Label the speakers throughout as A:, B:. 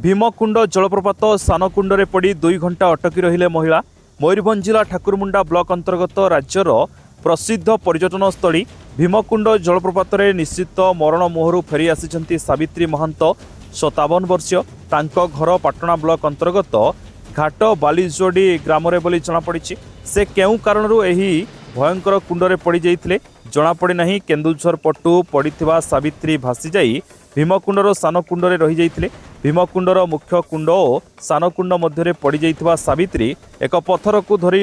A: भीमकुंड जलप्रपात सानकुंडरे पड़ी 2 घंटा अटकी रहिले महिला। मयूरभंज जिला ठाकुरमुंडा ब्लॉक अंतर्गत राज्यर प्रसिद्ध पर्यटन स्थली भीमकुंड जलप्रपात निश्चित मरण मुहरु फेरी आसी सावित्री महंत 57 वर्षीय। तांको घर पाटणा ब्लॉक अंतर्गत घाट बालीजोड़ी ग्राम बोली जनापड़ी। से केउ कारणरू एही भयंकर कुंडरे पड़ जाइथिले जनापड़ी नहीं। केन्दुझर पटु पड़िथिबा सावित्री भासी जाई भीमकुंडर सानकुंडरे रही जाइथिले। भीमकुंडर मुख्य कुंड और सानकुंड मध्य पड़ जाइथिबा सावित्री एक पत्थर को धरी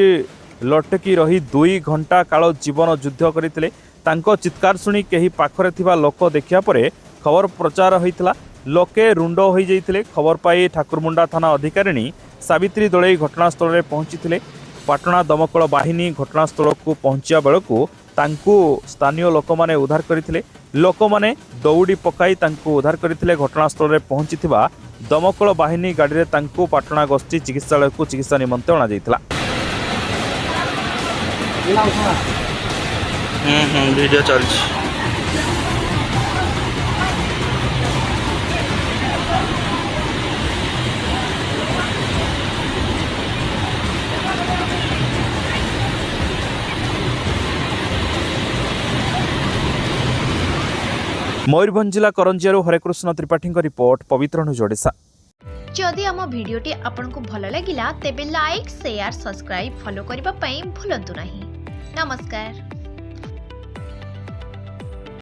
A: लटकी रही 2 घंटा काल जीवन युद्ध करते। तांको चित्कार शुणी कहीं पाखरे थिबा लोक देखिया परे खबर प्रचार होइतिला। लोके रुंड हो जाइतिले। खबर पाई ठाकुरमुंडा थाना अधिकारिणी सावित्री दलई घटनास्थल में पहुंची। पाटणा दमकल बाहिनी घटनास्थल को पहुंचा बेलू तांकू स्थानीय लोक माने उद्धार करथिले। लोक माने दौड़ी पकाई तांकू उद्धार करथिले। घटनास्थल में पहुंचीथिबा दमकल बाहिनी गाड़ी रे तांकू पाटणा गोष्ठी चिकित्सालय को चिकित्सा निमंते अणा जाइतिला।
B: वीडियो चलछि।
A: मयूरभंज जिला करंजिया हरेकृष्ण त्रिपाठी रिपोर्ट पवित्र न्यूज ओडिशा।
C: जदि आम भिडियोटी आपंक भल लगा तेब लाइक शेयर सब्सक्राइब फॉलो करने को भूलु नहीं। नमस्कार।